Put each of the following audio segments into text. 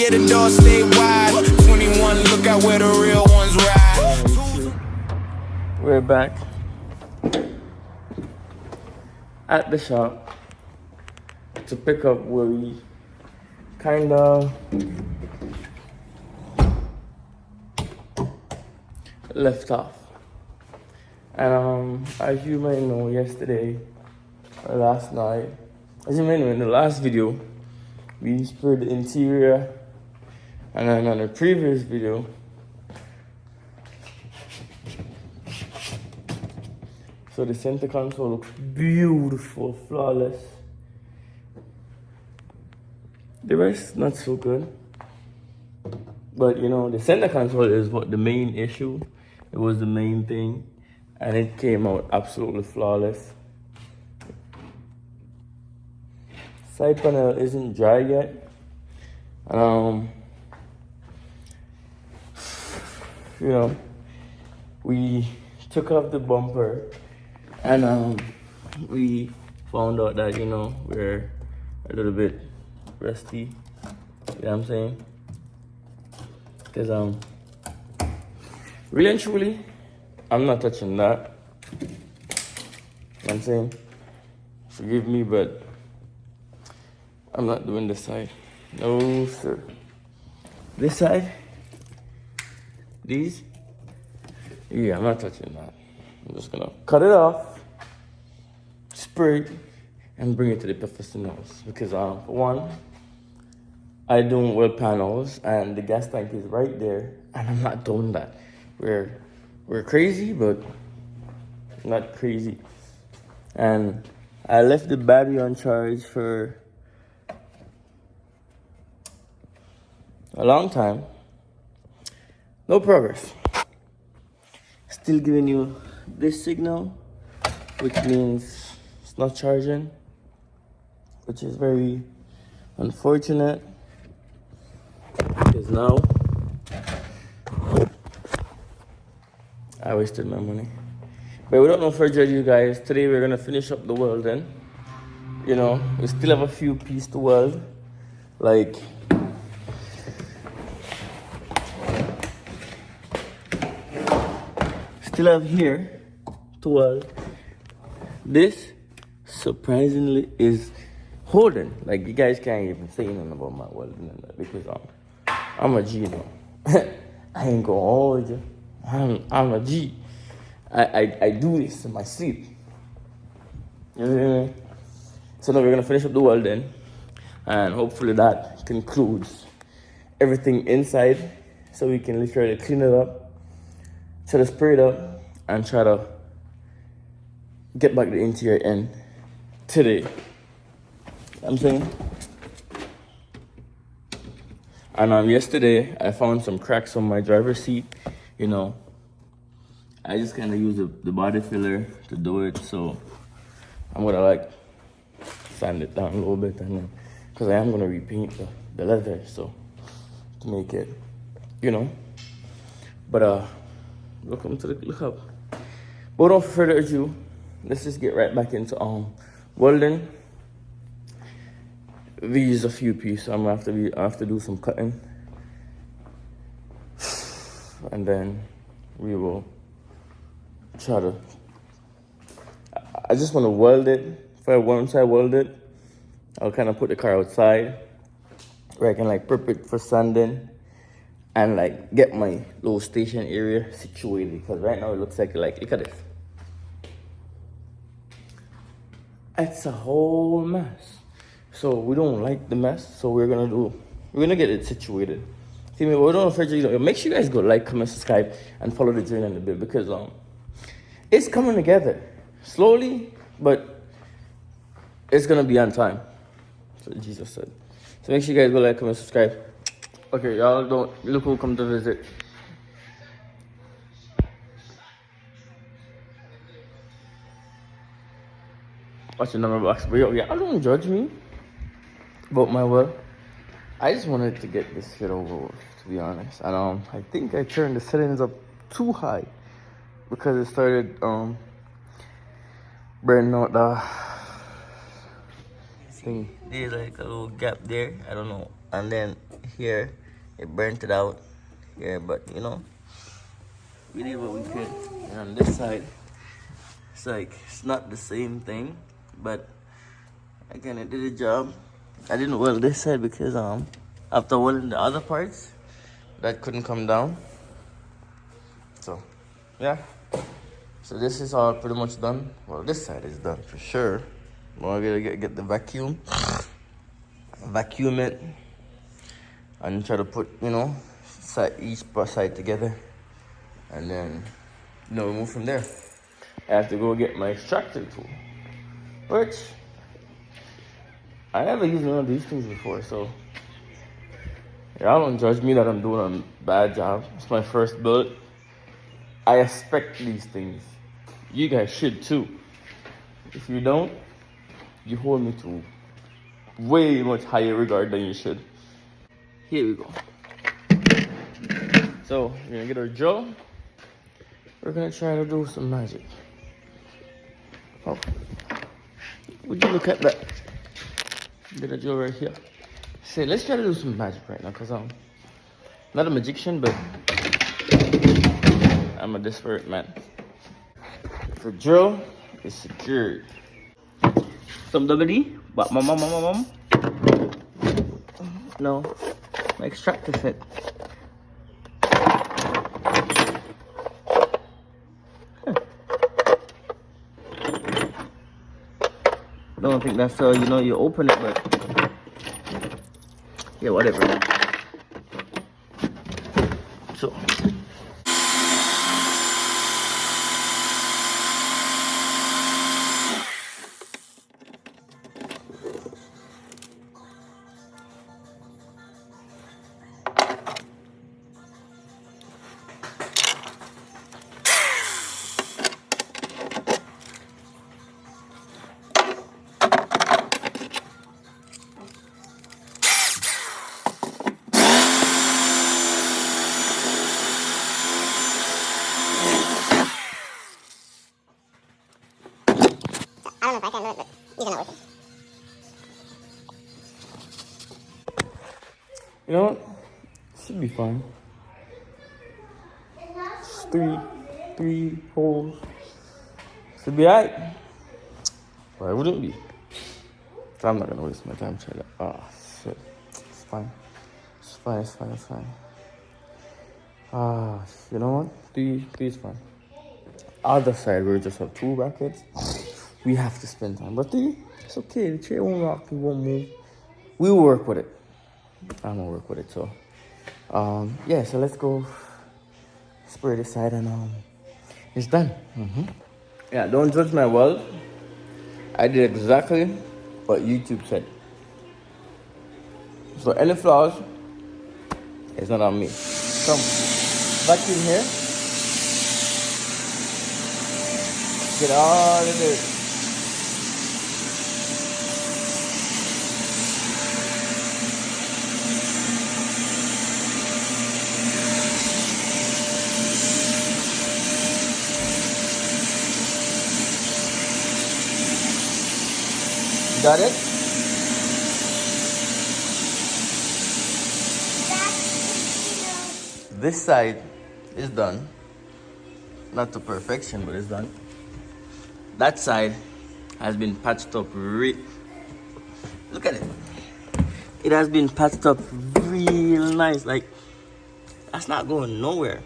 yeah, the door stay wide. 21, look out where the real ones ride. We're back at the shop to pick up where we kind of left off. And as you might know, yesterday or last night, as you might know in the last video, we sprayed the interior, and then on the previous video, so the center console looks beautiful, flawless. The rest not so good, but you know the center console is what the main issue. It was the main thing, and it came out absolutely flawless. Side panel isn't dry yet. You know, we took off the bumper, and we found out that, you know, we're a little bit rusty. You know what I'm saying? Because really and truly, I'm not touching that. You know what I'm saying? Forgive me, but I'm not doing this side. No, sir. This side? These? Yeah, I'm not touching that. I'm just gonna cut it off, spray it, and bring it to the professionals. Because for one, I don't weld panels, and the gas tank is right there, and I'm not doing that. We're crazy, but not crazy. And I left the battery on charge for a long time. No progress. Still giving you this signal, which means it's not charging, which is very unfortunate, because now I wasted my money. But without no further ado, guys, today we're gonna finish up the welding. You know, we still have a few pieces to weld, like still have here to weld. This surprisingly is holding. Like, you guys can't even say nothing about my welding and that, because I'm a G now. I ain't gonna hold you. I'm a G. I do this in my sleep. You know what I mean? So now we're gonna finish up the welding, and hopefully that concludes everything inside, so we can literally clean it up, try to spray it up, and try to get back the interior in today. I'm saying. And yesterday I found some cracks on my driver's seat. You know, I just kind of use the body filler to do it. So I'm gonna like sand it down a little bit, and then because I am gonna repaint the leather, so to make it, you know. But look up. But without further ado, let's just get right back into welding. These a few pieces. I have to do some cutting, and then we will try to. I just want to weld it. Once I weld it, I'll kind of put the car outside where I can like prep it for sanding and like get my little station area situated. Because right now it looks like look at this. It's a whole mess. So we don't like the mess. So we're gonna get it situated. See me? We don't afraid to, make sure you guys go like, comment, subscribe, and follow the journey in the bit, because it's coming together slowly, but it's gonna be on time. That's what Jesus said. So make sure you guys go like, comment, subscribe. Okay, y'all don't look who come to visit. Watch the number box. But yo, y'all don't judge me about my work. I just wanted to get this shit over with, to be honest. And I think I turned the settings up too high because it started burning out the thing. There's like a little gap there, I don't know. And then here. It burnt it out here, but you know, we did what we could. And on this side, it's like, it's not the same thing, but again, it did a job. I didn't weld this side because after welding the other parts, that couldn't come down. So yeah, so this is all pretty much done. Well, this side is done for sure. We're gonna get the vacuum it, and try to put, you know, each side together, and then, you know, we move from there. I have to go get my extractor tool, which I never used none of these things before, so y'all don't judge me that I'm doing a bad job. It's my first build. I expect these things. You guys should too. If you don't, you hold me to way much higher regard than you should. Here we go. So we're gonna get our drill. We're gonna try to do some magic. Oh, would you look at that? Get a drill right here. Say, let's try to do some magic right now, cause I'm not a magician, but I'm a desperate man. The drill is secured. Some WD, but mom. No, my extractor set. Don't think that's you know, you open it, but yeah, whatever. So. I don't know if I can do it, but you can know it. You know what? Should be fine. Three holes. Should be alright. But it wouldn't be. So I'm not gonna waste my time trying to. Ah, shit. It's fine. It's fine. Ah, you know what? Three is fine. Other side, we just have 2 brackets. We have to spend time. But 3, it's okay. The chair won't rock, it won't move. We will work with it. I'm gonna work with it. So, yeah. So let's go spray this side, and it's done. Yeah. Don't judge my weld. I did exactly what YouTube said. So any flaws, it's not on me. Come, vacuum here. Get all the dirt. Got it? This side is done. Not to perfection, but it's done. That side has been patched up look at it. It has been patched up real nice. Like, that's not going nowhere.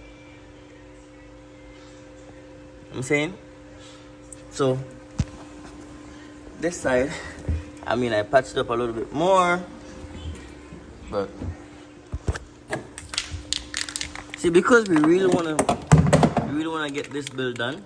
I'm saying? So, this side, I mean, I patched up a little bit more, but see, because we really wanna get this build done,